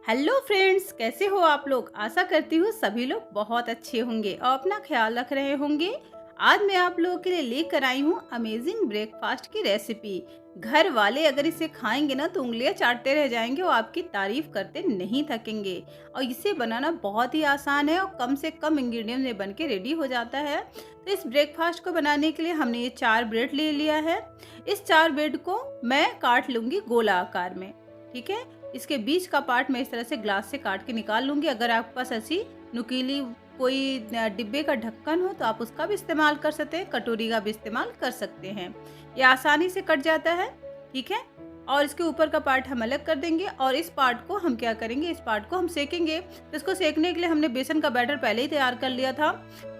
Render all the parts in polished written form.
Hello friends, कैसे हो आप लोग। आशा करती हूँ सभी लोग बहुत अच्छे होंगे और अपना ख्याल रख रहे होंगे। आज मैं आप लोगों के लिए लेकर आई हूँ अमेजिंग ब्रेकफास्ट की रेसिपी। घर वाले अगर इसे खाएंगे ना तो उंगलियां चाटते रह जाएंगे और आपकी तारीफ करते नहीं थकेंगे। और इसे बनाना बहुत ही आसान है और कम से कम इंग्रेडिएंट्स में बन के रेडी हो जाता है। तो इस ब्रेकफास्ट को बनाने के लिए हमने ये 4 ब्रेड ले लिया है। इस 4 ब्रेड को मैं काट लूंगी गोला आकार में। ठीक है, इसके बीच का पार्ट मैं इस तरह से ग्लास से काट के निकाल लूँगी। अगर आपके पास ऐसी नुकीली कोई डिब्बे का ढक्कन हो तो आप उसका भी इस्तेमाल कर सकते हैं, कटोरी का भी इस्तेमाल कर सकते हैं। ये आसानी से कट जाता है। ठीक है, और इसके ऊपर का पार्ट हम अलग कर देंगे और इस पार्ट को हम क्या करेंगे, इस पार्ट को हम सेकेंगे। तो इसको सेकने के लिए हमने बेसन का बैटर पहले ही तैयार कर लिया था।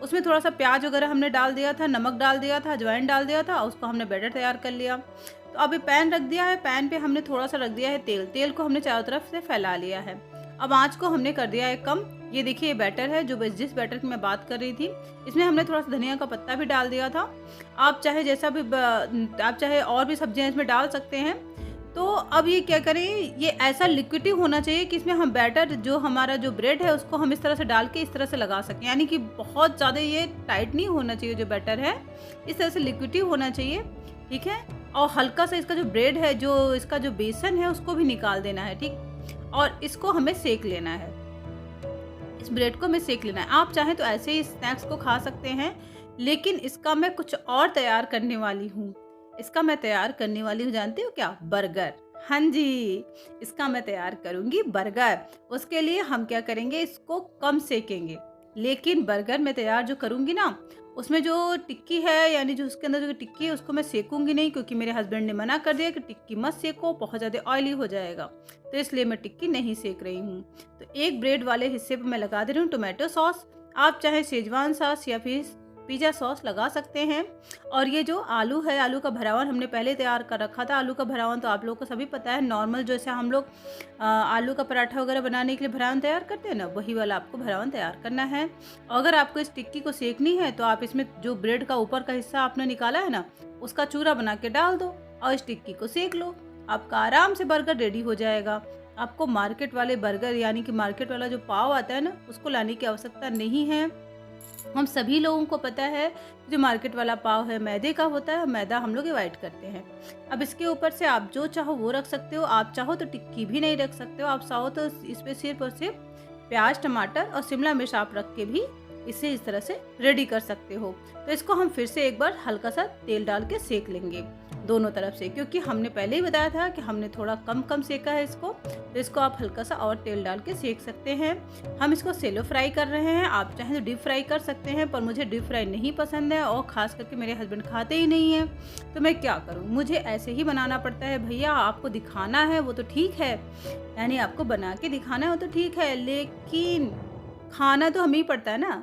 उसमें थोड़ा सा प्याज वगैरह हमने डाल दिया था, नमक डाल दिया था, अजवाइन डाल दिया था, उसको हमने बैटर तैयार कर लिया। तो अभी पैन रख दिया है, पैन पे हमने थोड़ा सा रख दिया है तेल। तेल को हमने चारों तरफ से फैला लिया है। अब आँच को हमने कर दिया है कम। ये देखिए, ये बैटर है, जो जिस बैटर की मैं बात कर रही थी। इसमें हमने थोड़ा सा धनिया का पत्ता भी डाल दिया था। आप चाहे जैसा भी आप चाहे और भी सब्जियां इसमें डाल सकते हैं। तो अब ये क्या करें, ये ऐसा लिक्विडी होना चाहिए कि इसमें हम बैटर, जो हमारा जो ब्रेड है, उसको हम इस तरह से डाल के इस तरह से लगा सकें। यानी कि बहुत ज़्यादा ये टाइट नहीं होना चाहिए जो बैटर है, इस तरह से लिक्विडी होना चाहिए। ठीक है, और हल्का सा इसका जो ब्रेड है, जो इसका जो बेसन है, उसको भी निकाल देना है। ठीक, और इसको हमें सेक लेना है। इस ब्रेड को हमें सेक लेना है। आप चाहें तो ऐसे ही स्नैक्स को खा सकते हैं, लेकिन इसका मैं कुछ और तैयार करने वाली हूँ। इसका मैं तैयार करने वाली हूँ, जानते हो क्या? बर्गर। हाँ जी, इसका मैं तैयार करूँगी बर्गर। उसके लिए हम क्या करेंगे, इसको कम सेकेंगे। लेकिन बर्गर मैं तैयार जो करूँगी ना, उसमें जो टिक्की है, यानी जो उसके अंदर जो टिक्की है, उसको मैं सेकूंगी नहीं, क्योंकि मेरे हस्बैंड ने मना कर दिया कि टिक्की मत सेको, बहुत ज़्यादा ऑयली हो जाएगा। तो इसलिए मैं टिक्की नहीं सेक रही हूँ। तो एक ब्रेड वाले हिस्से पर मैं लगा दे रही हूँ टोमेटो सॉस। आप चाहे शेजवान सॉस या फिर पिज़्ज़ा सॉस लगा सकते हैं। और ये जो आलू है, आलू का भरावन हमने पहले तैयार कर रखा था। आलू का भरावन तो आप लोगों को सभी पता है, नॉर्मल जैसे हम लोग आलू का पराठा वगैरह बनाने के लिए भरावन तैयार करते हैं ना, वही वाला आपको भरावन तैयार करना है। अगर आपको इस टिक्की को सेकनी है तो आप इसमें जो ब्रेड का ऊपर का हिस्सा आपने निकाला है ना, उसका चूरा बना के डाल दो और इस टिक्की को सेक लो। आपका आराम से बर्गर रेडी हो जाएगा। आपको मार्केट वाले बर्गर, यानी कि मार्केट वाला जो पाव आता है ना, उसको लाने की आवश्यकता नहीं है। हम सभी लोगों को पता है जो मार्केट वाला पाव है मैदे का होता है, मैदा हम लोग अवॉइड करते हैं। अब इसके ऊपर से आप जो चाहो वो रख सकते हो। आप चाहो तो टिक्की भी नहीं रख सकते हो। आप चाहो तो इस पे सिर्फ और सिर्फ प्याज, टमाटर और शिमला मिर्च आप रख के भी इसे इस तरह से रेडी कर सकते हो। तो इसको हम फिर से एक बार हल्का सा तेल डाल के सेक लेंगे दोनों तरफ से, क्योंकि हमने पहले ही बताया था कि हमने थोड़ा कम कम सेका है इसको। तो इसको आप हल्का सा और तेल डाल के सेक सकते हैं। हम इसको सेलो फ्राई कर रहे हैं, आप चाहें तो डीप फ्राई कर सकते हैं, पर मुझे डीप फ्राई नहीं पसंद है और ख़ास करके मेरे हस्बैंड खाते ही नहीं हैं। तो मैं क्या करूं, मुझे ऐसे ही बनाना पड़ता है। भैया, आपको दिखाना है वो तो ठीक है, यानी आपको बना के दिखाना है वो तो ठीक है, लेकिन खाना तो हमें ही पड़ता है ना।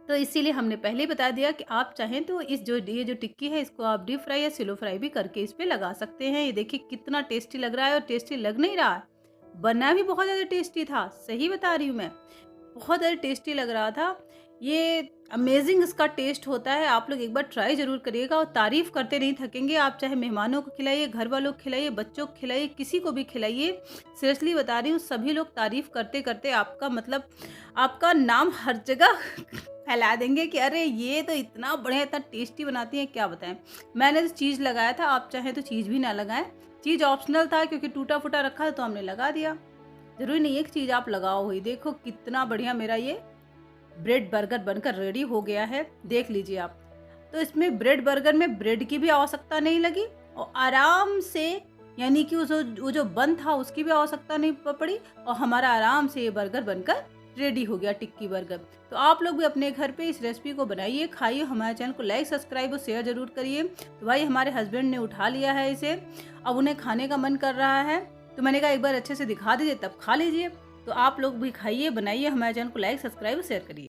तो इसीलिए हमने पहले ही बता दिया कि आप चाहें तो ये जो टिक्की है, इसको आप डीप फ्राई या सिलो फ्राई भी करके इस पे लगा सकते हैं। ये देखिए कितना टेस्टी लग रहा है, और टेस्टी लग नहीं रहा है, बना भी बहुत ज़्यादा टेस्टी था। सही बता रही हूँ मैं, बहुत ज़्यादा टेस्टी लग रहा था। ये अमेजिंग इसका टेस्ट होता है। आप लोग एक बार ट्राई ज़रूर करिएगा और तारीफ़ करते नहीं थकेंगे। आप चाहे मेहमानों को खिलाइए, घर वालों को खिलाइए, बच्चों को खिलाइए, किसी को भी खिलाइए। सीरियसली बता रही हूँ, सभी लोग तारीफ़ करते करते आपका मतलब आपका नाम हर जगह फैला देंगे कि अरे ये तो इतना बढ़िया, इतना टेस्टी बनाती हैं, क्या बताएं। मैंने तो चीज़ लगाया था, आप चाहें तो चीज़ भी ना लगाएं। चीज़ ऑप्शनल था, क्योंकि टूटा फूटा रखा था तो हमने लगा दिया। ज़रूरी नहीं है कि चीज़ आप लगाओ ही। देखो कितना बढ़िया मेरा ये ब्रेड बर्गर बनकर रेडी हो गया है, देख लीजिए आप। तो इसमें ब्रेड बर्गर में ब्रेड की भी आवश्यकता नहीं लगी और आराम से, यानी कि वो जो बन था उसकी भी आवश्यकता नहीं पड़ी, और हमारा आराम से ये बर्गर बनकर रेडी हो गया, टिक्की बर्गर। तो आप लोग भी अपने घर पे इस रेसिपी को बनाइए, खाइए। हमारे चैनल को लाइक, सब्सक्राइब और शेयर जरूर करिए। तो भाई, हमारे हस्बैंड ने उठा लिया है इसे, अब उन्हें खाने का मन कर रहा है। तो मैंने कहा एक बार अच्छे से दिखा दीजिए, तब खा लीजिए। तो आप लोग भी खाइए, बनाइए, हमारे चैनल को लाइक, सब्सक्राइब और शेयर करिए।